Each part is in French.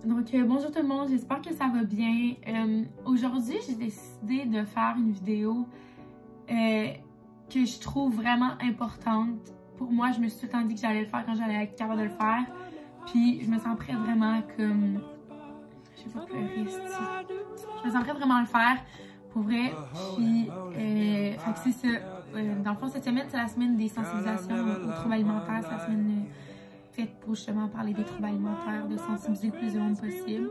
Donc bonjour tout le monde, j'espère que ça va bien. Aujourd'hui, j'ai décidé de faire une vidéo que je trouve vraiment importante. Pour moi, je me suis tout le temps dit que j'allais le faire quand j'allais être capable de le faire. Puis je me sens prête vraiment comme... Je vais pas pleurer ici. Je me sens prête vraiment à le faire, pour vrai. Puis, fait que c'est ça. Dans le fond, cette semaine, c'est la semaine des sensibilisations aux troubles alimentaires. C'est la semaine... faite pour justement parler des troubles alimentaires, de sensibiliser le plus de monde possible.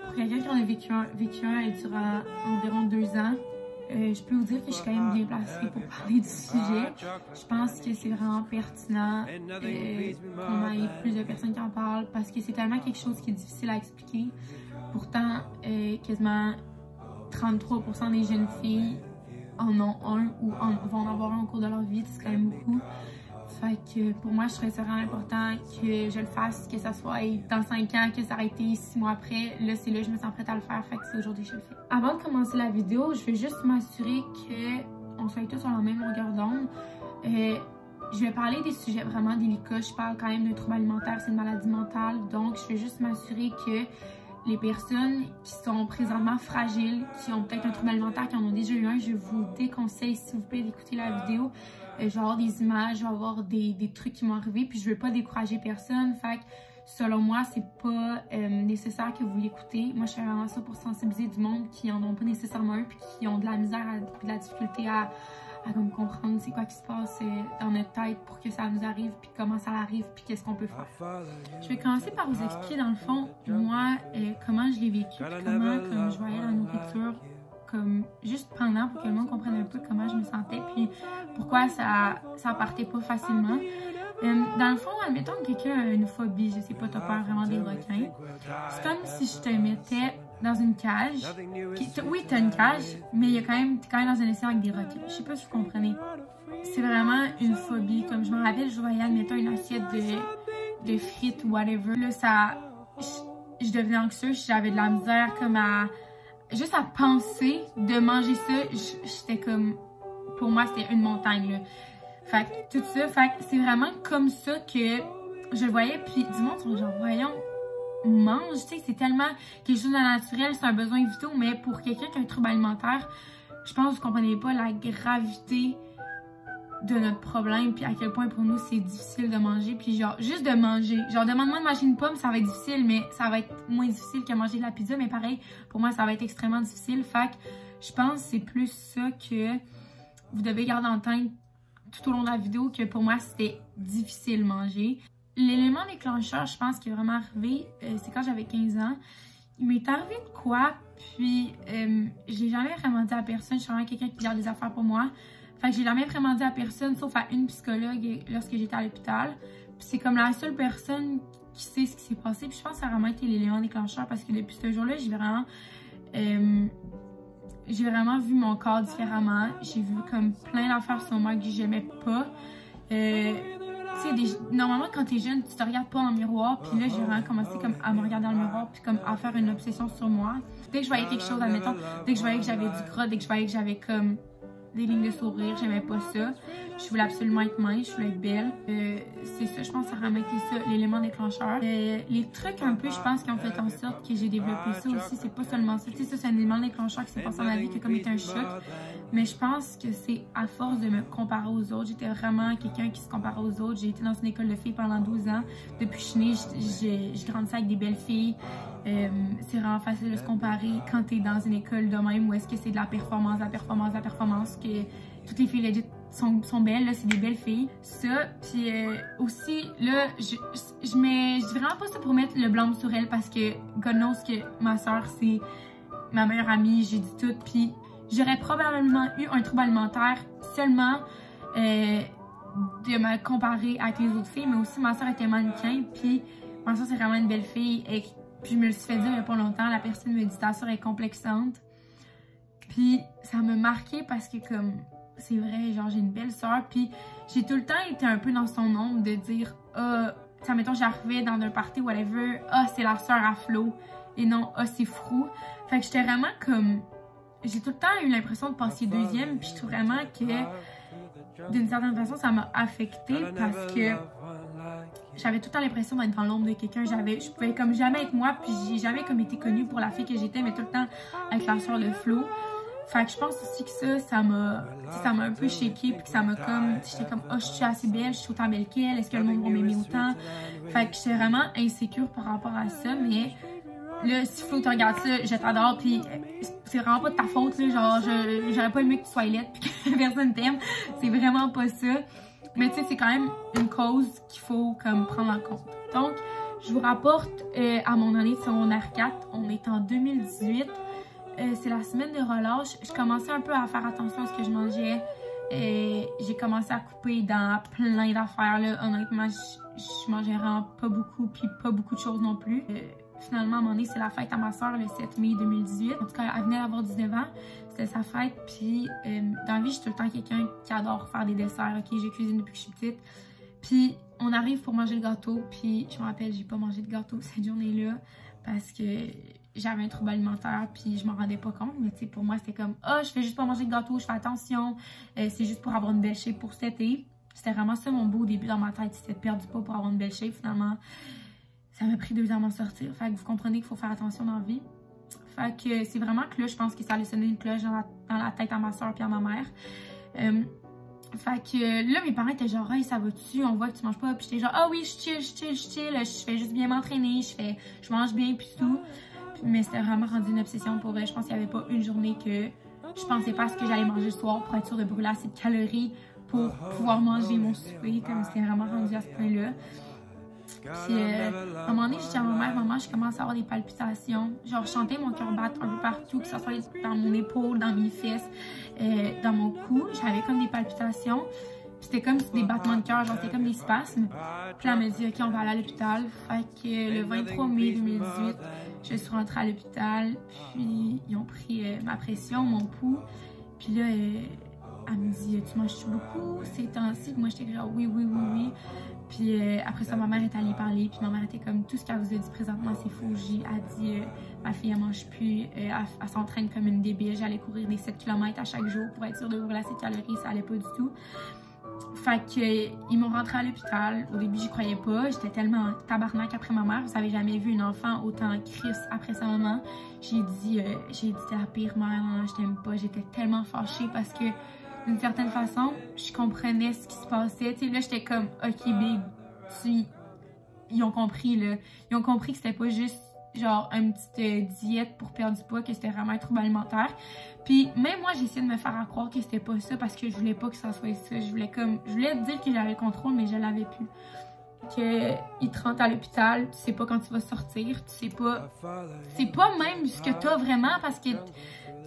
Pour quelqu'un qui en a vécu un durant environ 2 ans, je peux vous dire que je suis quand même bien placée pour parler du sujet. Je pense que c'est vraiment pertinent qu'on ait plus de personnes qui en parlent parce que c'est tellement quelque chose qui est difficile à expliquer. Pourtant, quasiment 33% des jeunes filles en ont un ou vont en avoir un au cours de leur vie, c'est quand même beaucoup. Fait que pour moi, je trouvais ça vraiment important que je le fasse, que ça soit dans 5 ans, que ça aurait été 6 mois après. Là, c'est là que je me sens prête à le faire, fait que c'est aujourd'hui que je le fais. Avant de commencer la vidéo, je vais juste m'assurer qu'on soit tous sur la même longueur d'onde. Je vais parler des sujets vraiment délicats. Je parle quand même d'un trouble alimentaire, c'est une maladie mentale. Donc, je vais juste m'assurer que les personnes qui sont présentement fragiles, qui ont peut-être un trouble alimentaire, qui en ont déjà eu un, je vous déconseille, s'il vous plaît, d'écouter la vidéo. Je vais avoir des images, je vais avoir des trucs qui m'ont arrivé, puis je veux pas décourager personne. Fait que, selon moi, c'est pas nécessaire que vous l'écoutez. Moi, je fais vraiment ça pour sensibiliser du monde qui en ont pas nécessairement un, puis qui ont de la misère, de la difficulté à comme comprendre c'est quoi qui se passe dans notre tête pour que ça nous arrive, puis comment ça arrive, puis qu'est-ce qu'on peut faire. Je vais commencer par vous expliquer dans le fond, moi, comment je l'ai vécu, puis comment comme je voyais la nourriture, comme juste pendant, pour que le monde comprenne un peu comment je me sentais, puis pourquoi ça partait pas facilement. Dans le fond, admettons que quelqu'un a une phobie, je sais pas, t'as peur vraiment des requins. C'est comme si je te mettais dans une cage. Oui, t'as une cage, mais t'es quand même dans un océan avec des requins. Je sais pas si vous comprenez. C'est vraiment une phobie. Comme je me rappelle, je voyais, admettons, une assiette de frites ou whatever. Là, je devenais anxieuse, j'avais de la misère comme juste à penser de manger ça, j'étais comme... Pour moi, c'était une montagne, là. Fait que tout ça, fait que c'est vraiment comme ça que je le voyais. Puis du monde sont genre, voyons, mange, tu sais, c'est tellement quelque chose de naturel, c'est un besoin vital. Mais pour quelqu'un qui a un trouble alimentaire, je pense que vous comprenez pas la gravité de notre problème, puis à quel point pour nous c'est difficile de manger, puis genre juste de manger, genre demande-moi de manger une pomme, ça va être difficile, mais ça va être moins difficile que manger de la pizza, mais pareil, pour moi ça va être extrêmement difficile. Fait que je pense que c'est plus ça que vous devez garder en tête tout au long de la vidéo, que pour moi c'était difficile manger. L'élément déclencheur, je pense, qui est vraiment arrivé, c'est quand j'avais 15 ans. Il m'est arrivé de quoi, puis je l'ai jamais vraiment dit à personne. Je suis vraiment quelqu'un qui garde des affaires pour moi. Fait que j'ai jamais vraiment dit à personne, sauf à une psychologue lorsque j'étais à l'hôpital. Puis c'est comme la seule personne qui sait ce qui s'est passé. Puis je pense que ça a vraiment été l'élément déclencheur parce que depuis ce jour-là, j'ai vraiment vu mon corps différemment. J'ai vu comme plein d'affaires sur moi que j'aimais pas. Tu sais, normalement, quand t'es jeune, tu te regardes pas en miroir. Puis là, j'ai vraiment commencé comme à me regarder dans le miroir, puis comme à faire une obsession sur moi. Dès que je voyais quelque chose, admettons, dès que je voyais que j'avais du gras, dès que je voyais que j'avais comme des lignes de sourire, j'aimais pas ça. Je voulais absolument être mince, je voulais être belle. C'est ça, je pense que ça a vraiment été ça, l'élément déclencheur. Les trucs un peu, je pense, qui ont fait en sorte que j'ai développé ça aussi, c'est pas seulement ça. Tu sais, ça, c'est un élément déclencheur qui s'est passé dans ma vie, qui a comme été un choc. Mais je pense que c'est à force de me comparer aux autres. J'étais vraiment quelqu'un qui se comparait aux autres. J'ai été dans une école de filles pendant 12 ans. Depuis que je suis née, j'ai grandi avec des belles filles. C'est vraiment facile de se comparer quand t'es dans une école de même où est-ce que c'est de la performance, que toutes les filles legit sont belles, là, c'est des belles filles. Ça, puis aussi, là, je dis vraiment pas ça pour mettre le blâme sur elle parce que God knows que ma soeur, c'est ma meilleure amie, j'ai dit tout, puis j'aurais probablement eu un trouble alimentaire seulement de me comparer avec les autres filles, mais aussi ma soeur était mannequin, puis ma soeur c'est vraiment une belle fille, et puis je me le suis fait dire il y a pas longtemps, la personne me dit ta soeur est complexante, puis ça m'a marqué parce que comme c'est vrai, genre j'ai une belle soeur, puis j'ai tout le temps été un peu dans son ombre de dire ça mettons j'arrivais dans un party whatever, c'est la soeur à Flo, et non c'est Frou. Fait que j'étais vraiment comme, j'ai tout le temps eu l'impression de passer deuxième, puis je trouve vraiment que d'une certaine façon ça m'a affectée parce que j'avais tout le temps l'impression d'être dans l'ombre de quelqu'un. Je pouvais comme jamais être moi, puis j'ai jamais comme été connue pour la fille que j'étais, mais tout le temps avec la sœur de Flo. Fait que je pense aussi que ça m'a un peu shaké, puis que ça m'a comme, j'étais comme, oh, je suis assez belle, je suis autant belle qu'elle, est-ce que le monde va m'aimer autant? Fait que j'étais vraiment insécure par rapport à ça, mais là, si Flo te regarde ça, je t'adore, puis c'est vraiment pas de ta faute, là, genre, j'aurais pas aimé que tu sois laide, puis que personne t'aime, c'est vraiment pas ça. Mais tu sais, c'est quand même une cause qu'il faut comme prendre en compte. Donc, je vous rapporte à mon année de secondaire 4, on est en 2018. C'est la semaine de relâche. Je commençais un peu à faire attention à ce que je mangeais. J'ai commencé à couper dans plein d'affaires. Honnêtement, je mangeais vraiment pas beaucoup, puis pas beaucoup de choses non plus. Finalement, à un moment donné, c'est la fête à ma soeur le 7 mai 2018. En tout cas, elle venait d'avoir 19 ans. C'était sa fête. Puis, dans la vie, je suis tout le temps quelqu'un qui adore faire des desserts. Ok, je cuisine depuis que je suis petite. Puis, on arrive pour manger le gâteau. Puis, je me rappelle, j'ai pas mangé de gâteau cette journée-là parce que j'avais un trouble alimentaire, puis je m'en rendais pas compte. Mais tu sais, pour moi, c'était comme, ah, je fais juste pas manger de gâteau, je fais attention. C'est juste pour avoir une belle shape pour cet été. C'était vraiment ça mon beau début dans ma tête, c'était de perdre du poids pour avoir une belle shape. Finalement, ça m'a pris 2 ans à m'en sortir. Fait que vous comprenez qu'il faut faire attention dans la vie. Fait que c'est vraiment que là, je pense que ça allait sonner une cloche dans la tête à ma soeur puis à ma mère. Fait que là, mes parents étaient genre, hey, ça va-tu? On voit que tu manges pas. Puis j'étais genre, ah oui, je chill. Je fais juste bien m'entraîner. Je mange bien, puis tout. Mais c'était vraiment rendu une obsession pour vrai. Je pense qu'il n'y avait pas une journée que je pensais pas à ce que j'allais manger le soir pour être sûre de brûler assez de calories pour pouvoir manger mon souper. Comme c'était vraiment rendu à ce point-là. Puis, à un moment donné, je dis à ma mère, maman, je commence à avoir des palpitations. Genre, je sentais mon cœur battre un peu partout, que ce soit dans mon épaule, dans mes fesses, dans mon cou. J'avais comme des palpitations. C'était comme des battements de cœur, genre, c'était comme des spasmes. Puis là, elle m'a dit, OK, on va aller à l'hôpital. Fait que le 23 mai 2018, je suis rentrée à l'hôpital. Puis, ils ont pris ma pression, mon pouls. Puis là, elle me dit, tu manges beaucoup ces temps-ci? Moi, j'étais genre, oui. Puis après ça, ma mère est allée parler, puis ma mère était comme, tout ce qu'elle vous a dit présentement, c'est faux. Elle dit, ma fille, elle mange plus, elle s'entraîne comme une débile. J'allais courir des 7 km à chaque jour pour être sûre de brûler assez de calories, ça allait pas du tout. Fait que, ils m'ont rentrée à l'hôpital. Au début, j'y croyais pas. J'étais tellement tabarnak après ma mère. Vous savez jamais vu une enfant autant crisse après sa maman. J'ai dit, t'es la pire mère, non, je t'aime pas. J'étais tellement fâchée parce que, d'une certaine façon, je comprenais ce qui se passait. Tu sais, là, j'étais comme, OK, big, ils ont compris, là. Ils ont compris que c'était pas juste, genre, une petite diète pour perdre du poids, que c'était vraiment un trouble alimentaire. Puis, même moi, j'ai essayé de me faire croire que c'était pas ça parce que je voulais pas que ça soit ça. Je voulais dire que j'avais le contrôle, mais je l'avais plus. Qu'ils te rentrent à l'hôpital, tu sais pas quand tu vas sortir, tu sais pas. C'est pas même ce que t'as vraiment parce que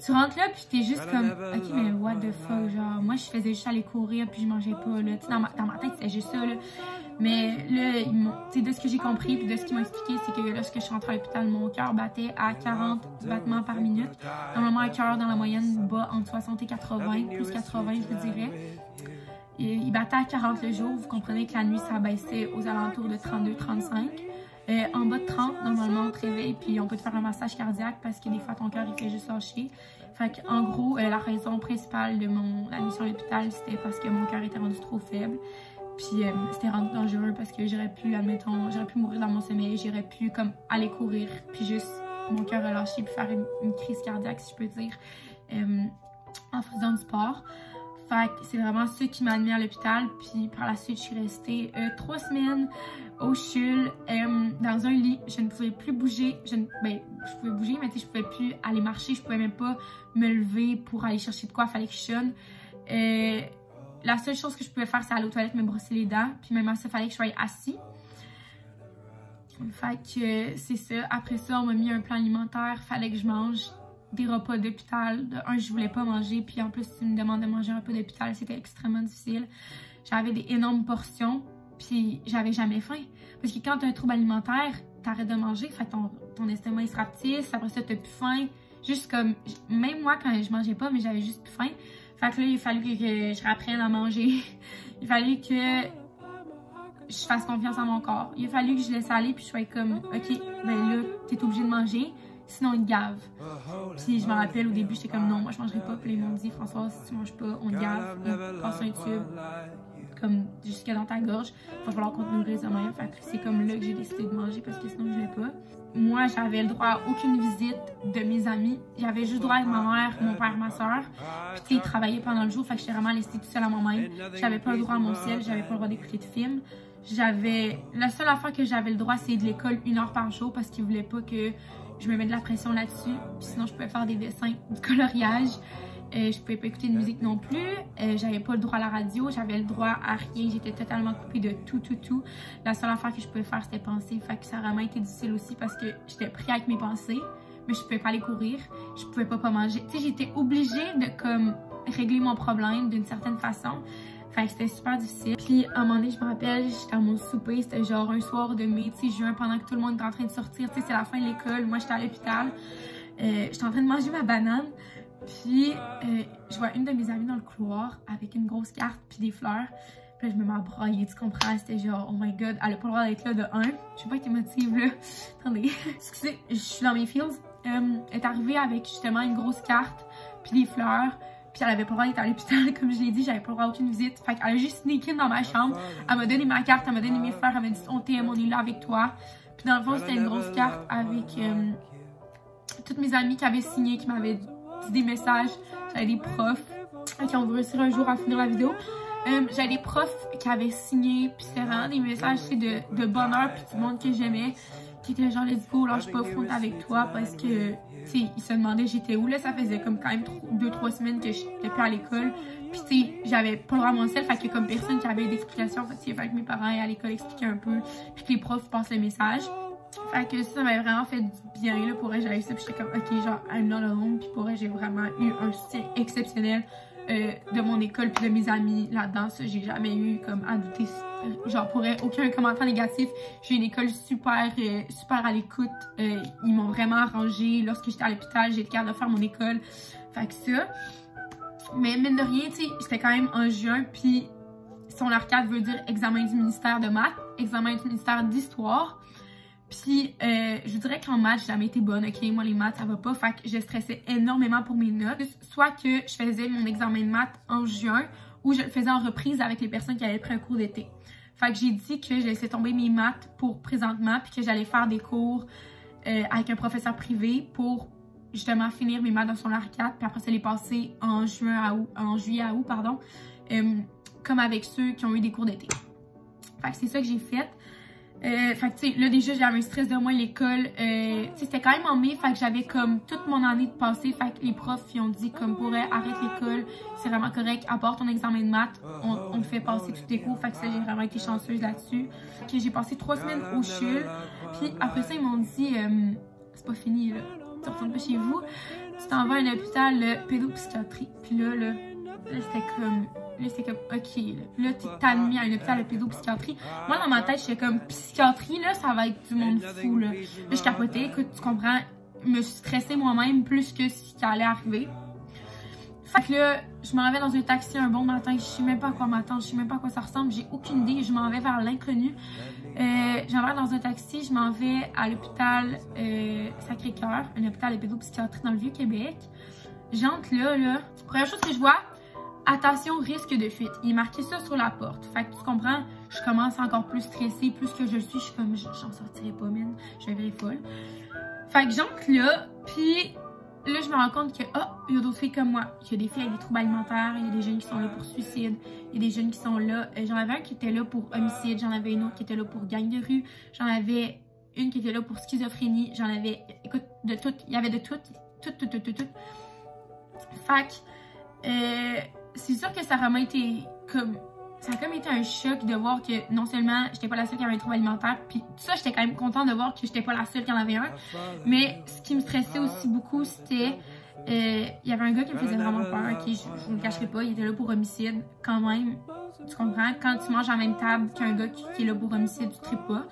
tu rentres là puis t'es juste comme, OK, mais what the fuck, genre, moi je faisais juste aller courir puis je mangeais pas, là, tu sais, dans ma tête c'était juste ça, là. Mais là, tu sais, de ce que j'ai compris puis de ce qu'ils m'ont expliqué, c'est que lorsque je suis rentrée à l'hôpital, mon cœur battait à 40 battements par minute. Normalement, un cœur dans la moyenne bat entre 60 et 80, plus 80, je vous dirais. Et il battait à 40 le jour, vous comprenez que la nuit, ça baissait aux alentours de 32-35. En bas de 30, normalement, on te réveille, puis on peut te faire un massage cardiaque parce que des fois, ton cœur, il fait juste lâcher. Fait qu'en gros, la raison principale de mon admission à l'hôpital, c'était parce que mon cœur était rendu trop faible. Puis c'était rendu dangereux parce que j'aurais pu, admettons, j'aurais pu mourir dans mon sommeil, j'aurais pu comme aller courir, puis juste mon cœur relâcher, puis faire une crise cardiaque, si je peux dire, en faisant du sport. Fait que c'est vraiment ça qui m'a admis à l'hôpital. Puis par la suite, je suis restée 3 semaines au CHUL, dans un lit. Je ne pouvais plus bouger. Je pouvais bouger, mais je pouvais plus aller marcher. Je pouvais même pas me lever pour aller chercher de quoi. Il fallait que je sonne. La seule chose que je pouvais faire, c'est aller aux toilettes, me brosser les dents. Puis même à ça, il fallait que je sois assis. Fait que c'est ça. Après ça, on m'a mis un plan alimentaire. Il fallait que je mange des repas d'hôpital. De un, je voulais pas manger. Puis en plus, si tu me demandes de manger un repas d'hôpital, c'était extrêmement difficile. J'avais des énormes portions. Puis j'avais jamais faim. Parce que quand tu as un trouble alimentaire, t'arrêtes de manger. Fait que ton estomac il se rapetisse. Après ça, t'as plus faim. Juste comme, même moi, quand je mangeais pas, mais j'avais juste plus faim. Fait que là, il fallait que je réapprenne à manger. Il fallait que je fasse confiance à mon corps. Il a fallu que je laisse aller puis je sois comme, OK, ben là, t'es obligé de manger, sinon il te gave. Puis je me rappelle, au début, j'étais comme, non, moi je mangerai pas. Puis ils m'ont dit, Françoise, si tu manges pas, on te gave. On passe un tube. comme jusque dans ta gorge. Il va falloir qu'on te nourrisse de même. Fait que c'est comme là que j'ai décidé de manger parce que sinon je l'ai pas. Moi, j'avais le droit à aucune visite de mes amis. J'avais juste droit avec ma mère, mon père, ma soeur. Puis tu sais, ils travaillaient pendant le jour, fait que j'étais vraiment laissée toute seule à moi-même. J'avais pas le droit à mon ciel, j'avais pas le droit d'écouter de films. La seule affaire que j'avais le droit, c'est de l'école 1 heure par jour parce qu'ils voulaient pas que je me mette de la pression là-dessus. Puis sinon, je pouvais faire des dessins, du coloriage. Je pouvais pas écouter de musique non plus. J'avais pas le droit à la radio. J'avais le droit à rien. J'étais totalement coupée de tout. La seule affaire que je pouvais faire, c'était penser. Fait que ça a vraiment été difficile aussi parce que j'étais pris avec mes pensées. Mais je pouvais pas aller courir. Je pouvais pas manger. Tu sais, j'étais obligée de comme régler mon problème d'une certaine façon. Fait que c'était super difficile. Puis à un moment donné, je me rappelle, j'étais à mon souper, c'était genre un soir de mai, tu sais, juin, pendant que tout le monde était en train de sortir. Tu sais, c'est la fin de l'école. Moi, j'étais à l'hôpital. J'étais en train de manger ma banane. Puis je vois une de mes amies dans le couloir avec une grosse carte puis des fleurs. Puis là, je me mets à brailler, tu comprends? C'était genre, oh my god, elle a pas le droit d'être là de 1. Je sais pas être émotive là. Attendez, excusez, je suis dans mes fields. Elle est arrivée avec justement une grosse carte puis des fleurs. Puis elle avait pas le droit d'être à l'hôpital, comme je l'ai dit, j'avais pas le droit à aucune visite. Fait qu'elle a juste sneaké dans ma chambre. Elle m'a donné ma carte, elle m'a donné mes fleurs, elle m'a dit on t'aime, on est là avec toi. Puis dans le fond, c'était une grosse carte avec toutes mes amies qui avaient signé, qui m'avaient dit des messages. J'avais des profs qui ont réussi un jour à finir la vidéo. J'avais des profs qui avaient signé, puis c'était vraiment des messages de bonheur, puis du monde que j'aimais, qui étaient genre let's go, lâche pas, front avec toi, parce que tu sais, ils se demandaient j'étais où là, ça faisait comme quand même 2-3 semaines que j'étais plus à l'école, puis tu sais, j'avais pas le droit à mon sel, fait que comme personne qui avait d'explication, fait que mes parents aient à l'école expliquer un peu, puis que les profs passent le message. Fait que ça m'avait vraiment fait du bien là, pour elle, j'avais ça, puis j'étais comme ok, genre I'm not alone, puis pour elle j'ai vraiment eu un soutien exceptionnel de mon école puis de mes amis là-dedans. Ça, j'ai jamais eu comme à douter, genre pour elle, aucun commentaire négatif. J'ai une école super à l'écoute. Ils m'ont vraiment arrangé. Lorsque j'étais à l'hôpital, j'ai été capable de faire mon école. Fait que ça. Mais mine de rien, tu sais, c'était quand même en juin, puis son R4 veut dire examen du ministère de maths, examen du ministère d'histoire. Puis, je dirais qu'en maths, j'ai jamais été bonne, ok? Moi, les maths, ça va pas. Fait que je stressais énormément pour mes notes. Soit que je faisais mon examen de maths en juin, ou je le faisais en reprise avec les personnes qui avaient pris un cours d'été. Fait que j'ai dit que je laissais tomber mes maths pour présentement, puis que j'allais faire des cours avec un professeur privé pour justement finir mes maths dans son R4, puis après ça les passer en juillet à août, pardon, comme avec ceux qui ont eu des cours d'été. Fait que c'est ça que j'ai fait. Fait que tu sais, là déjà j'avais un stress de moi à l'école, tu sais c'était quand même en mai, fait que j'avais comme toute mon année de passé, fait que les profs ils ont dit comme pourrait arrête l'école, c'est vraiment correct, apporte ton examen de maths, on te fait passer tous tes cours, fait que ça j'ai vraiment été chanceuse là-dessus. Okay, j'ai passé 3 semaines au CHUL, puis après ça ils m'ont dit c'est pas fini là, tu retournes pas chez vous, tu t'en vas à un hôpital de pédopsychiatrie, puis là c'était comme... Là, c'est comme, ok, là, t'es admis à un hôpital de pédopsychiatrie. Moi, dans ma tête, j'étais comme, psychiatrie, là, ça va être du monde fou, là. Là, je capotais, écoute, tu comprends, je me suis stressée moi-même plus que ce qui allait arriver. Fait que là, je m'en vais dans un taxi un bon matin, je sais même pas à quoi m'attendre, je sais même pas à quoi ça ressemble, j'ai aucune idée, je m'en vais vers l'inconnu. J'en vais dans un taxi, je m'en vais à l'hôpital Sacré-Cœur, un hôpital de pédopsychiatrie dans le Vieux-Québec. J'entre là, première chose que je vois, attention, risque de fuite. Il est marqué ça sur la porte. Fait que tu comprends, je commence encore plus stressée, plus que je suis comme, j'en sortirai pas, man. Je suis vraiment folle. Fait que j'entre là, puis là, je me rends compte que, il y a d'autres filles comme moi. Il y a des filles avec des troubles alimentaires, il y a des jeunes qui sont là pour suicide, il y a des jeunes qui sont là. J'en avais un qui était là pour homicide, j'en avais une autre qui était là pour gang de rue, j'en avais une qui était là pour schizophrénie, j'en avais, écoute, de tout. Il y avait de tout. Fait que, c'est sûr que ça a vraiment été comme... Ça a comme été un choc de voir que non seulement j'étais pas la seule qui avait un trouble alimentaire, puis tout ça, j'étais quand même contente de voir que j'étais pas la seule qui en avait un. Mais ce qui me stressait aussi beaucoup, c'était... il y avait un gars qui me faisait vraiment peur, qui je vous le cacherai pas, il était là pour homicide quand même. Tu comprends? Quand tu manges à la même table qu'un gars qui est là pour homicide, tu tripes pas.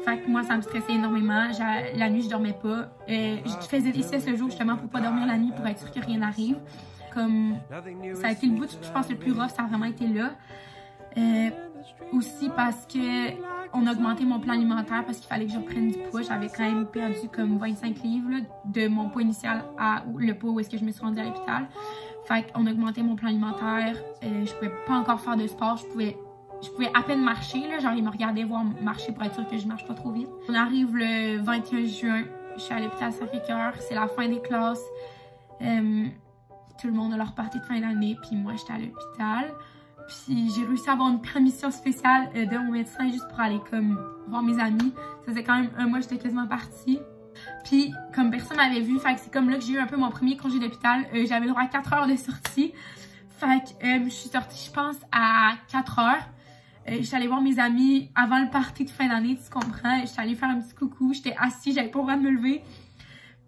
Fait que moi, ça me stressait énormément. La nuit, je dormais pas. Je faisais des siestes le jour justement pour pas dormir la nuit, pour être sûre que rien n'arrive. Comme ça a été le bout, je pense, le plus rough, ça a vraiment été là. Aussi parce que on a augmenté mon plan alimentaire parce qu'il fallait que je reprenne du poids. J'avais quand même perdu comme 25 livres là, de mon poids initial à le poids où est-ce que je me suis rendue à l'hôpital. Fait qu'on a augmenté mon plan alimentaire. Je pouvais pas encore faire de sport. Je pouvais je pouvais à peine marcher, là, genre ils me regardaient voir marcher pour être sûr que je marche pas trop vite. On arrive le 21 juin, je suis à l'hôpital Sacré-Cœur, c'est la fin des classes. Tout le monde a leur partie de fin d'année, puis moi j'étais à l'hôpital. Puis j'ai réussi à avoir une permission spéciale de mon médecin juste pour aller comme voir mes amis. Ça faisait quand même un mois, j'étais quasiment partie. Puis comme personne m'avait vu, fait que c'est comme là que j'ai eu un peu mon premier congé d'hôpital. J'avais le droit à 4 heures de sortie. Fait que je suis sortie, je pense, à 4 heures. J'étais allée voir mes amis avant le party de fin d'année, tu comprends. J'étais allée faire un petit coucou, j'étais assise, j'avais pas le droit de me lever.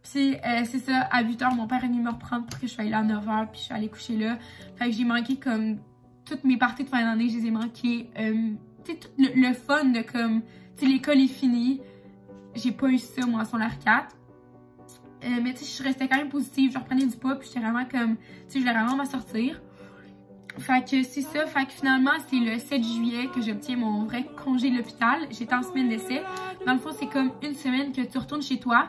Puis c'est ça, à 8 h, mon père est venu me reprendre pour que je sois là à 9 h, puis je suis allée coucher là. Fait que j'ai manqué comme toutes mes parties de fin d'année, je les ai manquées. Tu sais, tout le fun de comme, tu sais, l'école est finie. J'ai pas eu ça, moi, en secondaire 4. Mais tu sais, je restais quand même positive, je reprenais du poids, puis j'étais vraiment comme, tu sais, je voulais vraiment m'en sortir. Fait que c'est ça, fait que finalement, c'est le 7 juillet que j'obtiens mon vrai congé de l'hôpital. J'étais en semaine d'essai. Dans le fond, c'est comme une semaine que tu retournes chez toi.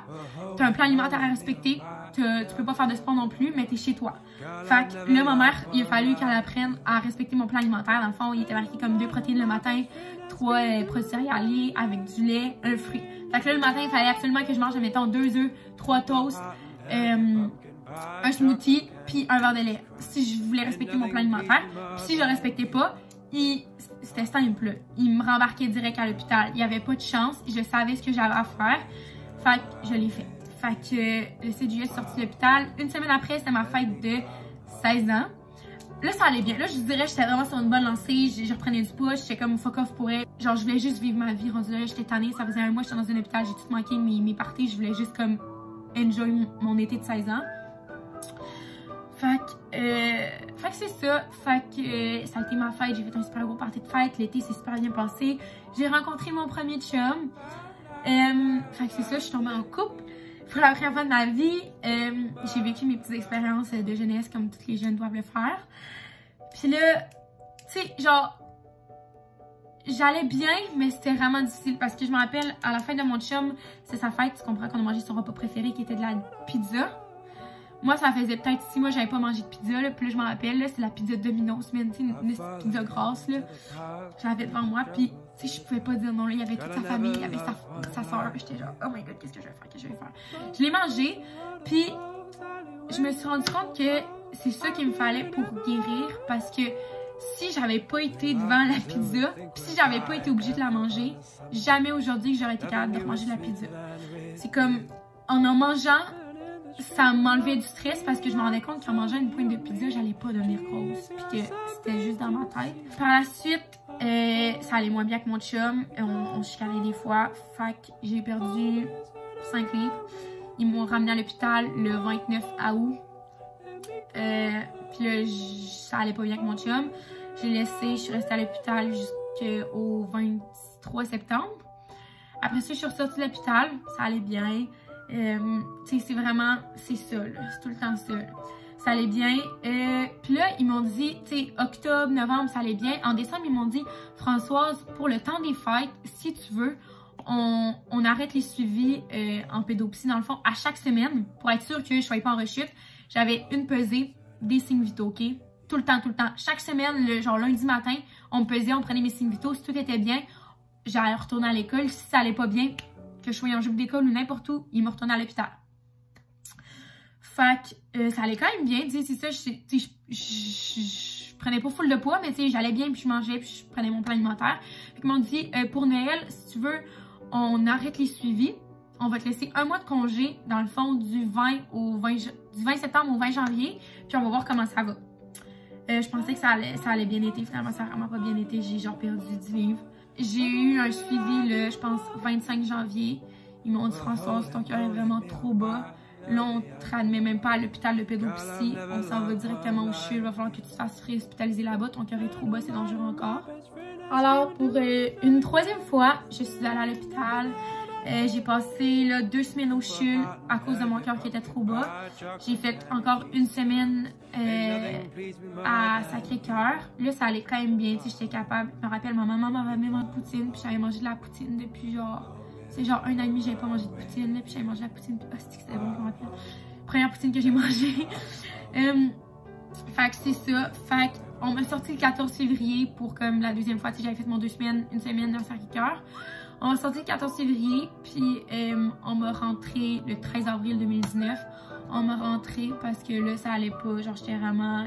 Tu as un plan alimentaire à respecter. Tu peux pas faire de sport non plus, mais tu es chez toi. Fait que là, ma mère, il a fallu qu'elle apprenne à respecter mon plan alimentaire. Dans le fond, il était marqué comme 2 protéines le matin, 3 produits céréaliers avec du lait, un fruit. Fait que là, le matin, il fallait absolument que je mange, mettons, 2 œufs, 3 toasts, un smoothie, puis un verre de lait. Si je voulais respecter mon plan alimentaire. Puis si je le respectais pas, c'était simple, là. Il me rembarquait direct à l'hôpital. Il n'y avait pas de chance. Je savais ce que j'avais à faire. Fait que je l'ai fait. Fait que le 7 juillet, je suis sortie de l'hôpital. Une semaine après, c'était ma fête de 16 ans. Là, ça allait bien. Là, je dirais que j'étais vraiment sur une bonne lancée. Je reprenais du poids. J'étais comme fuck off pour elle. Genre, je voulais juste vivre ma vie. Rendu là, j'étais tannée. Ça faisait un mois que j'étais dans un hôpital. J'ai tout manqué mes parties. Je voulais juste comme enjoy mon été de 16 ans. Fait que c'est ça. Fait que ça a été ma fête. J'ai fait un super gros party de fête. L'été s'est super bien passé. J'ai rencontré mon premier chum. Fait que c'est ça. Je suis tombée en couple. Pour la première fois de ma vie, j'ai vécu mes petites expériences de jeunesse comme tous les jeunes doivent le faire. Puis là, tu sais, genre, j'allais bien, mais c'était vraiment difficile parce que je me rappelle, à la fin de mon chum, c'est sa fête, tu comprends qu'on a mangé son repas préféré qui était de la pizza. Moi, ça faisait peut-être 6 mois que j'avais pas mangé de pizza, là. Puis là, je me rappelle, c'est la pizza Domino's, mais tu sais, une pizza grasse, là. Je l'avais devant moi, puis tu sais, je pouvais pas dire non, là. Il y avait toute sa famille, il y avait sa soeur. J'étais genre, oh my god, qu'est-ce que je vais faire, qu'est-ce que je vais faire? Je l'ai mangé, puis je me suis rendu compte que c'est ça qu'il me fallait pour guérir, parce que si j'avais pas été devant la pizza, puis si j'avais pas été obligée de la manger, jamais aujourd'hui j'aurais été capable de manger de la pizza. C'est comme, en mangeant, ça m'enlevait du stress parce que je me rendais compte qu'en mangeant une pointe de pizza, j'allais pas devenir grosse, puis que c'était juste dans ma tête. Par la suite, ça allait moins bien que mon chum, on chicanait des fois, fait que j'ai perdu 5 livres. Ils m'ont ramené à l'hôpital le 29 août. Puis là, ça allait pas bien avec mon chum. J'ai laissé, je suis restée à l'hôpital jusqu'au 23 septembre. Après ça, je suis ressortie de l'hôpital, ça allait bien. Tu sais, c'est vraiment, c'est ça, là, c'est tout le temps ça. Là. Ça allait bien. Puis là, ils m'ont dit, tu sais, octobre, novembre, ça allait bien. En décembre, ils m'ont dit, Françoise, pour le temps des fêtes, si tu veux, on arrête les suivis en pédopsie, dans le fond, à chaque semaine, pour être sûr que je ne sois pas en rechute. J'avais une pesée, des signes vitaux, OK? Tout le temps, tout le temps. Chaque semaine, genre lundi matin, on me pesait, on prenait mes signes vitaux. Si tout était bien, j'allais retourner à l'école. Si ça allait pas bien, que je sois en jupe d'école ou n'importe où, ils me retournaient à l'hôpital. Fait que ça allait quand même bien. C'est ça, je prenais pas full de poids, mais tu sais, j'allais bien, puis je mangeais, puis je prenais mon plan alimentaire. Fait qu'ils m'ont dit, pour Noël, si tu veux, on arrête les suivis. On va te laisser un mois de congé, dans le fond, du 20 septembre au 20 janvier, puis on va voir comment ça va. Je pensais que ça allait bien été. Finalement, ça n'a vraiment pas bien été. J'ai genre perdu 10 livres. J'ai eu un suivi le, je pense, 25 janvier. Ils m'ont dit, Françoise, ton cœur est vraiment trop bas. Là, on te admet même pas à l'hôpital de pédopsie. On s'en va directement au CHU. Il va falloir que tu te fasses réhospitaliser là-bas. Ton cœur est trop bas, c'est dangereux encore. Alors, pour une troisième fois, je suis allée à l'hôpital. J'ai passé là, 2 semaines au CHU à cause de mon cœur qui était trop bas. J'ai fait encore une semaine à Sacré-Cœur. Là, ça allait quand même bien, j'étais capable. Je me rappelle, ma maman m'avait mis en poutine, puis j'avais mangé de la poutine depuis genre... C'est genre 1 an et demi, j'avais pas mangé de poutine, là, puis j'avais mangé de la poutine, puis c'était bon, je me rappelle. Première poutine que j'ai mangée. Fait que c'est ça. Fait on m'a sorti le 14 février pour comme la deuxième fois, tu sais, j'avais fait mon 2 semaines, une semaine dans Sacré-Cœur. On m'a sorti le 14 février, puis on m'a rentré le 13 avril 2019. On m'a rentré parce que là, ça allait pas. Genre, j'étais vraiment...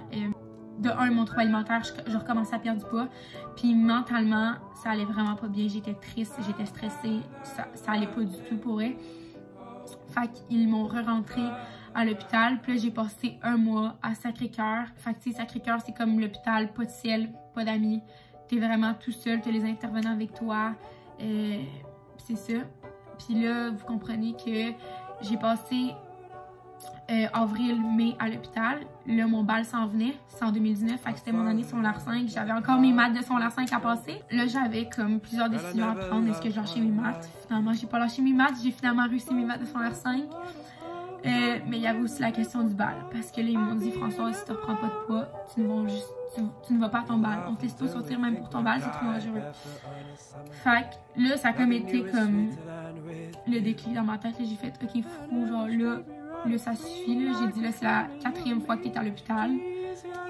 de un, mon trouble alimentaire, je recommençais à perdre du poids. Puis mentalement, ça allait vraiment pas bien. J'étais triste, j'étais stressée. Ça allait pas du tout pour eux. Fait qu'ils m'ont re-rentré à l'hôpital. Puis là, j'ai passé 1 mois à Sacré-Cœur. Fait que tu sais, Sacré-Cœur, c'est comme l'hôpital, pas de ciel, pas d'amis. T'es vraiment tout seul, t'as les intervenants avec toi. C'est ça. Puis là, vous comprenez que j'ai passé avril, mai à l'hôpital. Là, mon bal s'en venait. C'est en 2019. Fait que c'était mon année secondaire 5. J'avais encore mes maths de secondaire 5 à passer. Là, j'avais comme plusieurs décisions à prendre. Est-ce que je lâchais mes maths? Finalement, j'ai pas lâché mes maths. J'ai finalement réussi mes maths de secondaire 5. Mais il y avait aussi la question du bal. Parce que là, ils m'ont dit, Françoise, si tu reprends pas de poids, tu ne vas pas à ton bal. On te laisse pas sortir même pour ton bal, c'est trop dangereux. Fait que là, ça a comme été comme le déclic dans ma tête. J'ai fait, ok, fou, genre là, ça suffit. J'ai dit, là, c'est la 4e fois que tu es à l'hôpital.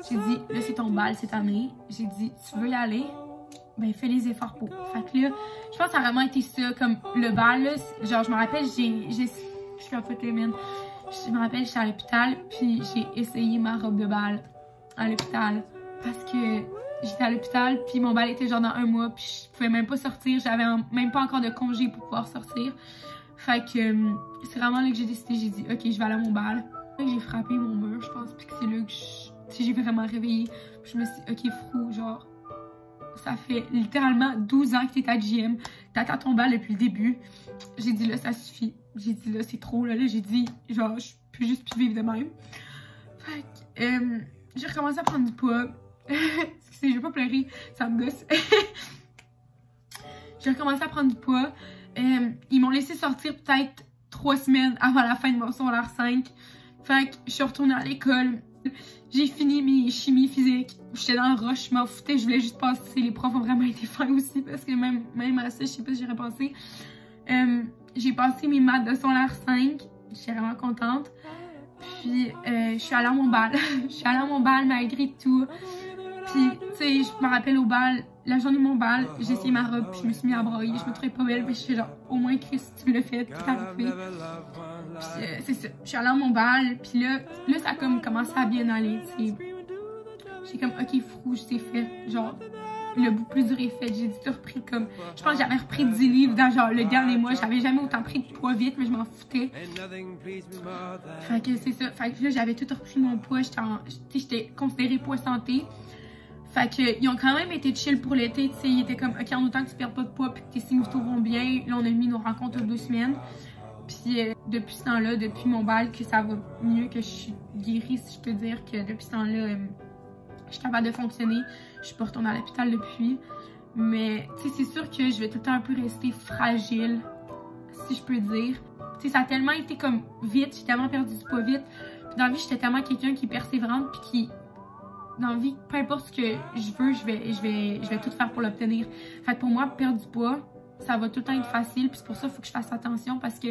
J'ai dit, là, c'est ton bal cette année. J'ai dit, tu veux y aller? Ben, fais les efforts pour. Fait que là, je pense que ça a vraiment été ça, comme le bal, là. Genre, je me rappelle, je suis à côté, man. Je me rappelle, j'étais à l'hôpital, puis j'ai essayé ma robe de bal à l'hôpital. Parce que j'étais à l'hôpital, puis mon bal était genre dans 1 mois, puis je pouvais même pas sortir. J'avais même pas encore de congé pour pouvoir sortir. Fait que c'est vraiment là que j'ai décidé, j'ai dit, ok, je vais aller à mon bal. J'ai frappé mon mur, je pense, puis que c'est là que j'ai vraiment réveillé. Puis je me suis dit, ok, frou, genre, ça fait littéralement 12 ans que t'es à GM. T'attends ton bal depuis le début. J'ai dit, là, ça suffit. J'ai dit, là, c'est trop, là. J'ai dit, genre, je peux juste plus vivre de même. Fait que, j'ai recommencé à prendre du poids. Excusez, je vais pas pleurer, ça me gosse. J'ai recommencé à prendre du poids. Ils m'ont laissé sortir peut-être 3 semaines avant la fin de mon secondaire 5. Fait que je suis retournée à l'école. J'ai fini mes chimies physiques. J'étais dans le rush, je m'en foutais, je voulais juste passer. Les profs ont vraiment été fins aussi parce que même à ça, je sais pas si j'aurais passé. J'ai passé mes maths de secondaire 5. J'étais vraiment contente. Puis je suis allée à mon bal. Je suis allée à mon bal malgré tout. Puis tu sais, je me rappelle au bal, la journée de mon bal, j'ai essayé ma robe, puis je me suis mis à broyer. Je me trouvais pas belle, puis j'étais genre, au moins Chris, tu l'as fait, tout arrivé. Puis c'est ça, je suis allée à mon bal, puis là ça a comme commencé à bien aller, tu sais. J'ai comme, ok, frou, je t'ai fait, genre, le bout plus dur est fait. J'ai dit, t'as repris comme, je pense que j'avais repris 10 livres dans genre le dernier mois. J'avais jamais autant pris de poids vite, mais je m'en foutais. Fait que c'est ça, fait que là j'avais tout repris mon poids, j'étais considérée poids santé. Fait que, ils ont quand même été chill pour l'été, tu sais, ils étaient comme, ok, en autant que tu perds pas de poids puis que tes signes vitaux vont bien, là on a mis nos rencontres aux 2 semaines. Puis depuis ce temps-là, depuis mon bal, que ça va mieux, que je suis guérie, si je peux dire, que depuis ce temps-là, je suis capable de fonctionner. Je suis pas retournée à l'hôpital depuis. Mais, tu sais, c'est sûr que je vais tout le temps un peu rester fragile, si je peux dire. Tu sais, ça a tellement été comme vite, j'ai tellement perdu du poids vite. Puis dans la vie, j'étais tellement quelqu'un qui est persévérante puis qui... Dans la vie, peu importe ce que je veux, je vais tout faire pour l'obtenir. Fait que pour moi, perdre du poids, ça va tout le temps être facile. Puis c'est pour ça qu'il faut que je fasse attention parce que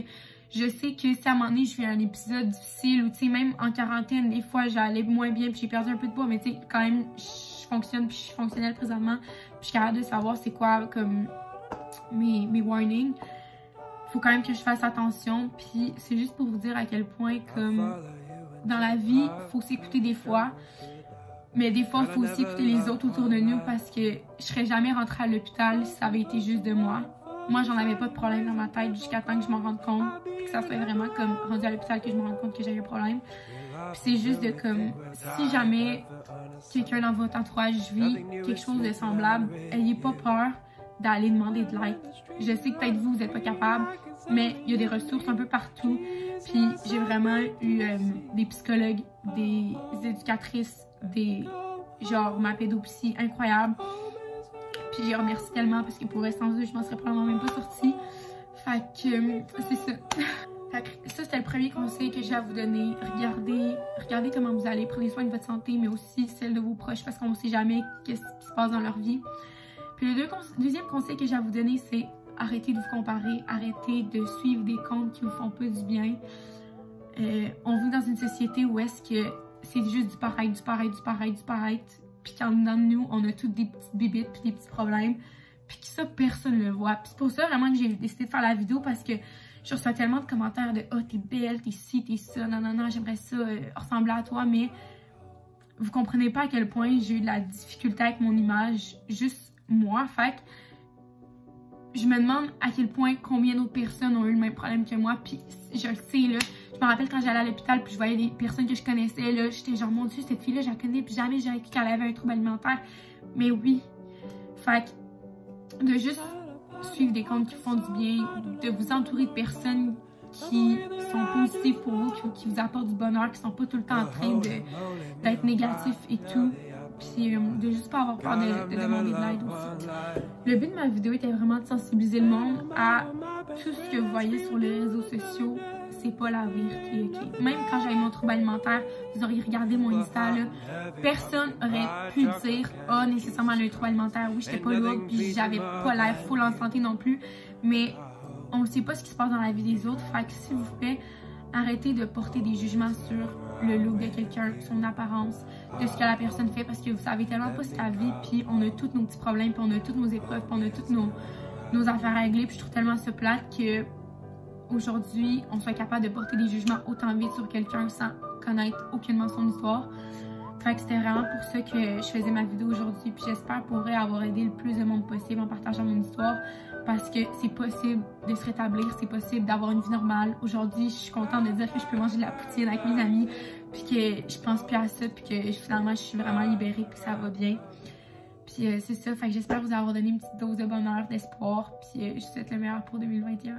je sais que si à un moment donné, je vis un épisode difficile ou tu sais, même en quarantaine, des fois, j'allais moins bien puis j'ai perdu un peu de poids. Mais tu sais, quand même, je fonctionne puis je suis fonctionnelle présentement. Puis je suis capable de savoir c'est quoi comme mes warnings. Faut quand même que je fasse attention. Puis c'est juste pour vous dire à quel point comme dans la vie, faut s'écouter des fois. Mais des fois, il faut aussi écouter les autres autour de nous parce que je serais jamais rentrée à l'hôpital si ça avait été juste de moi. Moi, j'en avais pas de problème dans ma tête jusqu'à temps que je m'en rende compte. Que ça soit vraiment comme rendu à l'hôpital que je me rende compte que j'avais un problème. Puis c'est juste de comme, si jamais quelqu'un dans votre entourage vit quelque chose de semblable, ayez pas peur d'aller demander de l'aide. Je sais que peut-être vous n'êtes pas capable, mais il y a des ressources un peu partout. Puis j'ai vraiment eu des psychologues, des éducatrices, genre ma pédopsie incroyable. Puis je les remercie tellement parce que pour eux, sans eux, je m'en serais probablement même pas sortie. Fait que c'est ça. Fait que ça, c'était le premier conseil que j'ai à vous donner. Regardez comment vous allez, prenez soin de votre santé, mais aussi celle de vos proches parce qu'on ne sait jamais qu'est-ce qui se passe dans leur vie. Puis le deuxième conseil que j'ai à vous donner, c'est arrêtez de vous comparer, arrêtez de suivre des comptes qui vous font pas du bien. On vit dans une société où est-ce que c'est juste du pareil, du pareil, du pareil, du pareil. puis qu'en dedans de nous, on a toutes des petites bébites puis des petits problèmes, puis que ça, personne le voit. Puis c'est pour ça vraiment que j'ai décidé de faire la vidéo, parce que je reçois tellement de commentaires de « Ah, t'es belle, t'es ci, t'es ça, non, j'aimerais ça ressembler à toi », mais vous comprenez pas à quel point j'ai eu de la difficulté avec mon image, juste moi. Fait que je me demande à quel point combien d'autres personnes ont eu le même problème que moi, puis je le sais, là. Je me rappelle quand j'allais à l'hôpital, puis je voyais des personnes que je connaissais, là, j'étais genre, mon Dieu, cette fille-là, je la connais, puis jamais j'aurais cru qu'elle avait un trouble alimentaire. Mais oui. Fait que de juste suivre des comptes qui font du bien, de vous entourer de personnes qui sont positives pour vous, qui vous apportent du bonheur, qui sont pas tout le temps en train d'être négatifs et tout. Puis de juste pas avoir peur de demander de l'aide aussi. Le but de ma vidéo était vraiment de sensibiliser le monde à tout ce que vous voyez sur les réseaux sociaux. C'est pas la vérité, ok? Même quand j'avais mon trouble alimentaire, vous auriez regardé mon Insta, là, personne aurait pu dire « Ah, nécessairement un trouble alimentaire. » Oui, j'étais pas lourde, puis j'avais pas l'air full en santé non plus, mais on ne sait pas ce qui se passe dans la vie des autres. Fait que s'il vous plaît, arrêtez de porter des jugements sur le look de quelqu'un, son apparence, de ce que la personne fait, parce que vous savez tellement pas ce qu'elle vit, puis on a tous nos petits problèmes, puis on a toutes nos épreuves, puis on a toutes nos affaires à régler, puis je trouve tellement ça plate que aujourd'hui, on soit capable de porter des jugements autant vite sur quelqu'un sans connaître aucunement son histoire. Fait que c'était vraiment pour ça que je faisais ma vidéo aujourd'hui, puis j'espère pourrais avoir aidé le plus de monde possible en partageant mon histoire, parce que c'est possible de se rétablir, c'est possible d'avoir une vie normale. Aujourd'hui, je suis contente de dire que je peux manger de la poutine avec mes amis, puis que je pense plus à ça, puis que finalement je suis vraiment libérée, puis que ça va bien. Puis c'est ça, fait que j'espère vous avoir donné une petite dose de bonheur, d'espoir, puis je vous souhaite le meilleur pour 2021.